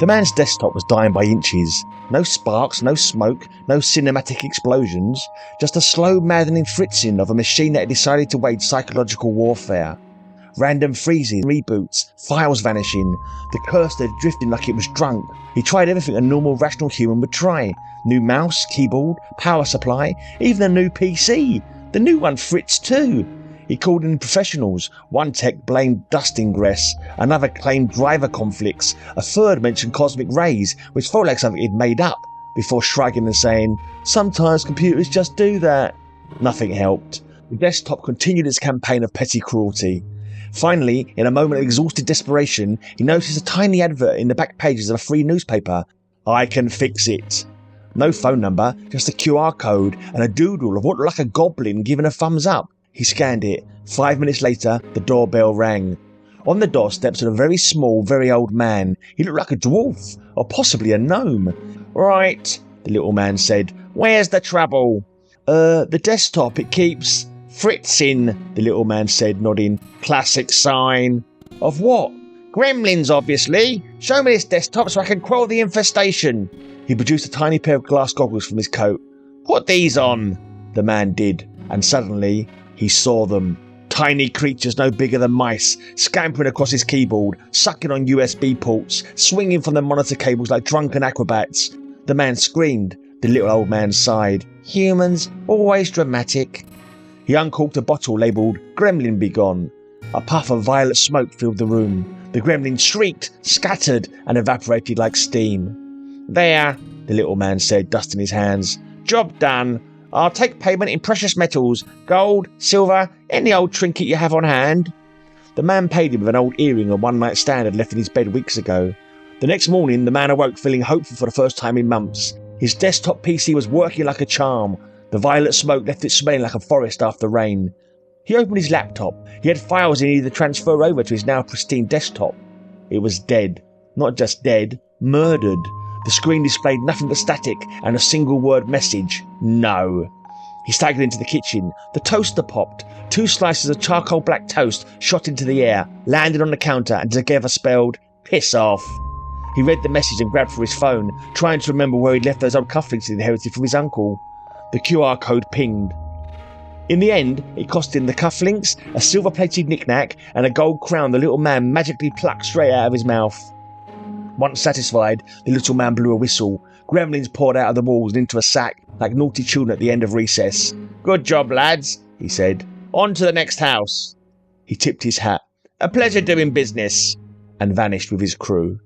The man's desktop was dying by inches. No sparks, no smoke, no cinematic explosions, just a slow, maddening fritzing of a machine that had decided to wage psychological warfare. Random freezing, reboots, files vanishing, the cursor drifting like it was drunk. He tried everything a normal, rational human would try. New mouse, keyboard, power supply, even a new PC. The new one fritzed too. He called in professionals. One tech blamed dust ingress, another claimed driver conflicts, a third mentioned cosmic rays, which felt like something he'd made up, before shrugging and saying, "Sometimes computers just do that." Nothing helped. The desktop continued its campaign of petty cruelty. Finally, in a moment of exhausted desperation, he noticed a tiny advert in the back pages of a free newspaper. "I can fix it." No phone number, just a QR code and a doodle of what looked like a goblin giving a thumbs up. He scanned it. 5 minutes later, the doorbell rang. On the doorstep stood a very small, very old man. He looked like a dwarf, or possibly a gnome. "Right," the little man said. "Where's the trouble?" The desktop, it keeps fritzing," the little man said, nodding. "Classic sign." "Of what?" "Gremlins, obviously. Show me this desktop so I can quell the infestation." He produced a tiny pair of glass goggles from his coat. "Put these on." The man did, and suddenly he saw them. Tiny creatures no bigger than mice, scampering across his keyboard, sucking on USB ports, swinging from the monitor cables like drunken acrobats. The man screamed. The little old man sighed. "Humans, always dramatic." He uncorked a bottle labelled "Gremlin Be Gone." A puff of violet smoke filled the room. The gremlin shrieked, scattered, and evaporated like steam. "There," the little man said, dusting his hands. "Job done. I'll take payment in precious metals, gold, silver, any old trinket you have on hand." The man paid him with an old earring a one-night stand had left in his bed weeks ago. The next morning, the man awoke feeling hopeful for the first time in months. His desktop PC was working like a charm. The violet smoke left it smelling like a forest after rain. He opened his laptop. He had files he needed to transfer over to his now pristine desktop. It was dead. Not just dead, murdered. The screen displayed nothing but static and a single word message: "No." He staggered into the kitchen. The toaster popped. 2 slices of charcoal black toast shot into the air, landed on the counter and together spelled "piss off." He read the message and grabbed for his phone, trying to remember where he'd left those old cufflinks he'd inherited from his uncle. The QR code pinged. In the end, it cost him the cufflinks, a silver-plated knick-knack, and a gold crown the little man magically plucked straight out of his mouth. Once satisfied, the little man blew a whistle. Gremlins poured out of the walls and into a sack, like naughty children at the end of recess. "Good job, lads," he said. "On to the next house." He tipped his hat. "A pleasure doing business," and vanished with his crew.